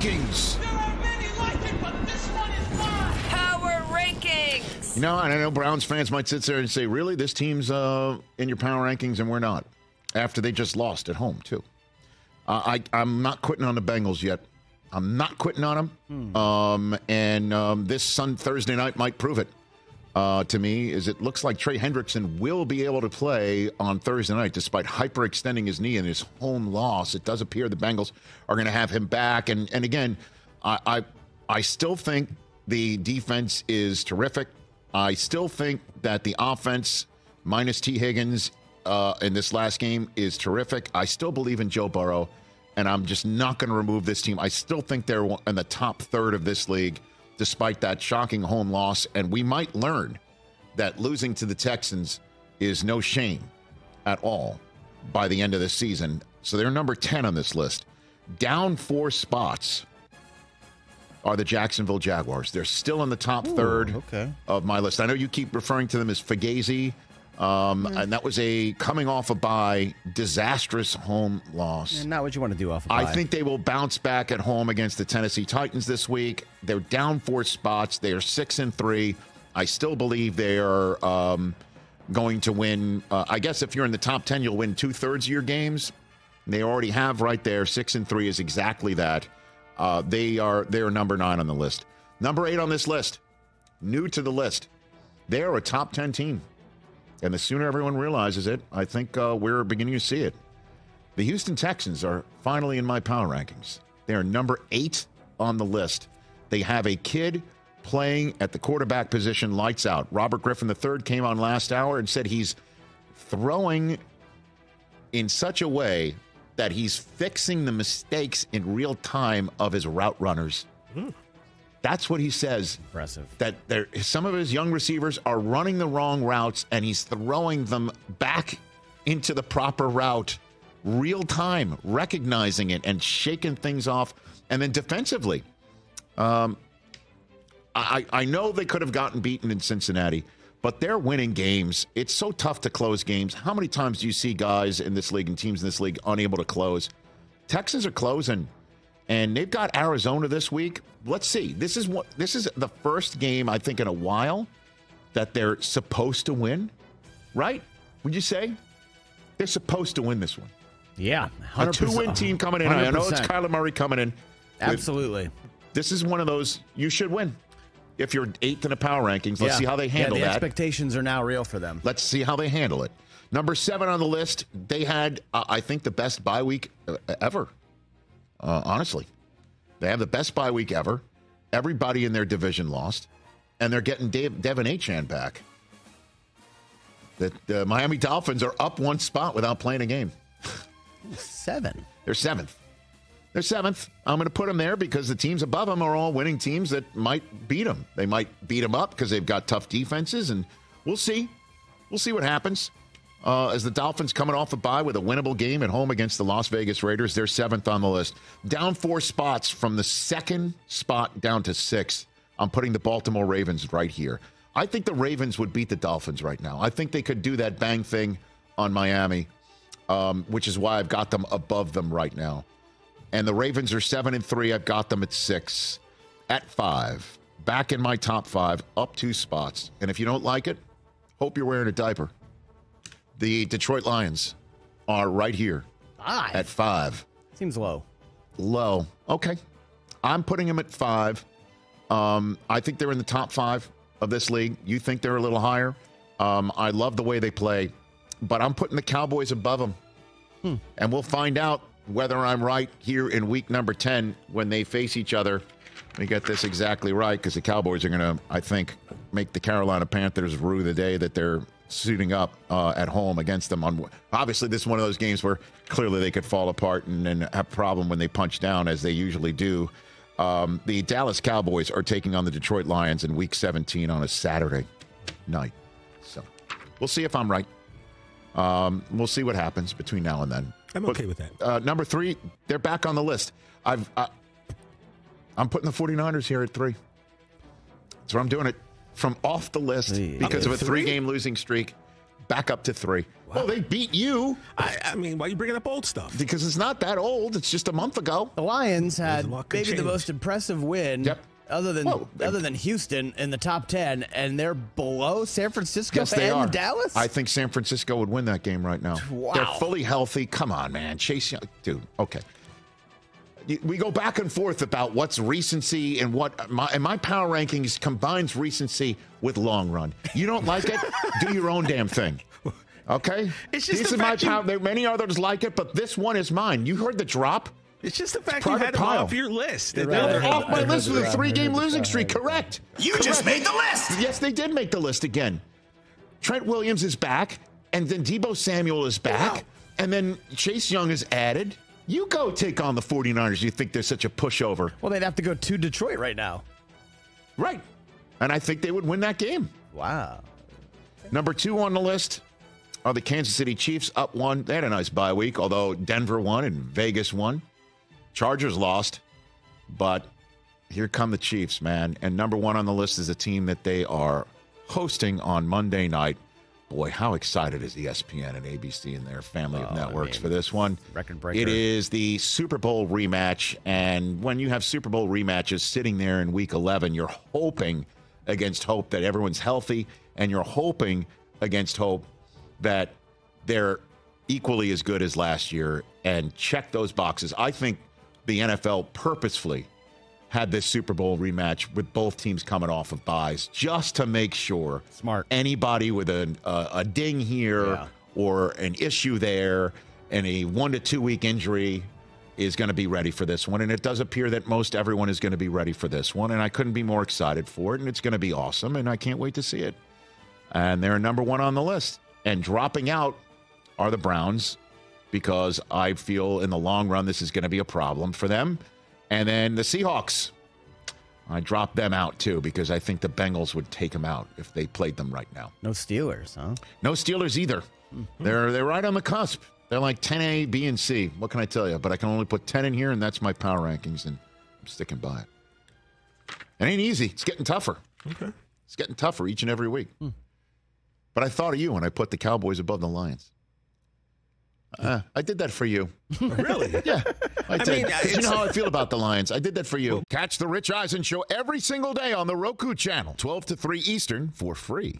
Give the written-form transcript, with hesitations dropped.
rankings. There are many like it, but this one is mine. Power rankings. You know, and I know Browns fans might sit there and say, really, this team's in your power rankings and we're not. After they just lost at home, too. I'm not quitting on the Bengals yet. I'm not quitting on them. This Thursday night might prove it to me, is it looks like Trey Hendrickson will be able to play on Thursday night despite hyperextending his knee in his home loss. It does appear the Bengals are going to have him back. And again, I still think the defense is terrific. I still think that the offense, minus T. Higgins in this last game, is terrific. I still believe in Joe Burrow. And I'm just not going to remove this team. I still think they're in the top third of this league, despite that shocking home loss. And we might learn that losing to the Texans is no shame at all by the end of the season. So they're number 10 on this list. Down 4 spots are the Jacksonville Jaguars. They're still in the top third of my list. I know you keep referring to them as Fugazi. And that was a coming off a bye, disastrous home loss. And not what you want to do off a bye. I think they will bounce back at home against the Tennessee Titans this week. They're down 4 spots. They are 6-3. I still believe they are going to win. I guess if you're in the top 10, you'll win 2/3 of your games. They already have right there. 6-3 is exactly that. They are number 9 on the list. Number 8 on this list, new to the list. They are a top 10 team. And the sooner everyone realizes it, I think we're beginning to see it. The Houston Texans are finally in my power rankings. They are number 8 on the list. They have a kid playing at the quarterback position, lights out. Robert Griffin III came on last hour and said he's throwing in such a way that he's fixing the mistakes in real time of his route runners. That's what he says. Impressive. That some of his young receivers are running the wrong routes, and he's throwing them back into the proper route, real time, recognizing it and shaking things off. And then defensively, I know they could have gotten beaten in Cincinnati, but they're winning games. It's so tough to close games. How many times do you see guys in this league and teams in this league unable to close? Texans are closing. And they've got Arizona this week. Let's see. This is the first game, I think, in a while that they're supposed to win, right? Would you say? They're supposed to win this one. Yeah. 100%. A 2-win team coming in. 100%. I know it's Kyler Murray coming in. Absolutely. This is one of those you should win. If you're 8th in the power rankings, let's see how they handle that. The expectations are now real for them. Let's see how they handle it. Number 7 on the list, they had, I think, the best bye week ever. Honestly, they have the best bye week ever. Everybody in their division lost, and they're getting Devin Achane back. The Miami Dolphins are up 1 spot without playing a game. 7. They're 7th. They're 7th. I'm going to put them there because the teams above them are all winning teams that might beat them. They might beat them up because they've got tough defenses, and we'll see. We'll see what happens. As the Dolphins coming off a bye with a winnable game at home against the Las Vegas Raiders, they're 7th on the list. Down 4 spots from the 2nd spot down to 6th. I'm putting the Baltimore Ravens right here. I think the Ravens would beat the Dolphins right now. I think they could do that bang thing on Miami, which is why I've got them above them right now. And the Ravens are 7-3. I've got them at 6. At 5. Back in my top 5, up 2 spots. And if you don't like it, hope you're wearing a diaper. The Detroit Lions are right here 5. At 5. Seems low. Low. Okay. I'm putting them at 5. I think they're in the top 5 of this league. You think they're a little higher. I love the way they play, but I'm putting the Cowboys above them. And we'll find out whether I'm right here in week number 10 when they face each other. Let me get this exactly right because the Cowboys are going to, I think, make the Carolina Panthers rue the day that they're suiting up at home against them. Obviously, this is one of those games where clearly they could fall apart and have a problem when they punch down, as they usually do. The Dallas Cowboys are taking on the Detroit Lions in Week 17 on a Saturday night. So we'll see if I'm right. We'll see what happens between now and then. I'm okay with that. Number 3, they're back on the list. I'm putting the 49ers here at 3. So I'm doing it from off the list because of a 3-game losing streak, back up to 3. Well, they beat you I mean, why are you bringing up old stuff? because it's not that old. It's just a month ago. The Lions had a lot could maybe the change. most impressive win Yep. other Well, than Houston in the top 10, and they're below San Francisco Yes, they and are. Dallas? I think San Francisco would win that game right now. Wow. They're fully healthy. Come on, man. Chase Young. Dude, okay. We go back and forth about what's recency and what my power rankings combines recency with long run. You don't like it? Do your own damn thing. Okay? It's just this the is my fact power. Many others like it, but this one is mine. You heard the drop? It's just the fact you Private had them pile. off your list. You're No, right. they're off my I list heard with a the- 3-game I heard losing the- streak. Correct. You just made the list. Yes, they did make the list again. Trent Williams is back, and then Deebo Samuel is back, Wow. and then Chase Young is added. You go take on the 49ers. You think they're such a pushover. Well, they'd have to go to Detroit right now. Right. And I think they would win that game. Wow. Number 2 on the list are the Kansas City Chiefs, up 1. They had a nice bye week, although Denver won and Vegas won. Chargers lost, but here come the Chiefs, man. And number 1 on the list is a team that they are hosting on Monday night. Boy, how excited is ESPN and ABC and their family of networks for this one. Record breaker. It is the Super Bowl rematch, and when you have Super Bowl rematches sitting there in Week 11, you're hoping against hope that everyone's healthy, and you're hoping against hope that they're equally as good as last year and check those boxes. I think the NFL purposefully had this Super Bowl rematch with both teams coming off of byes just to make sure Smart. anybody with a ding here Yeah. or an issue there and a 1 to 2 week injury is going to be ready for this one. And it does appear that most everyone is going to be ready for this one. And I couldn't be more excited for it. And it's going to be awesome. And I can't wait to see it. And they're number 1 on the list. And dropping out are the Browns because I feel in the long run this is going to be a problem for them. And then the Seahawks. I dropped them out too because I think the Bengals would take them out if they played them right now. No Steelers, huh? No Steelers either. They're right on the cusp. They're like 10A, B, and C. What can I tell you? But I can only put 10 in here, and that's my power rankings, and I'm sticking by it. It ain't easy. It's getting tougher. Okay. It's getting tougher each and every week. But I thought of you when I put the Cowboys above the Lions. I did that for you. Really? Yeah, I did. mean, 'Cause you it's- know how I feel about the Lions. I did that for you. Catch the Rich Eisen Show every single day on the Roku channel, 12 to 3 Eastern, for free.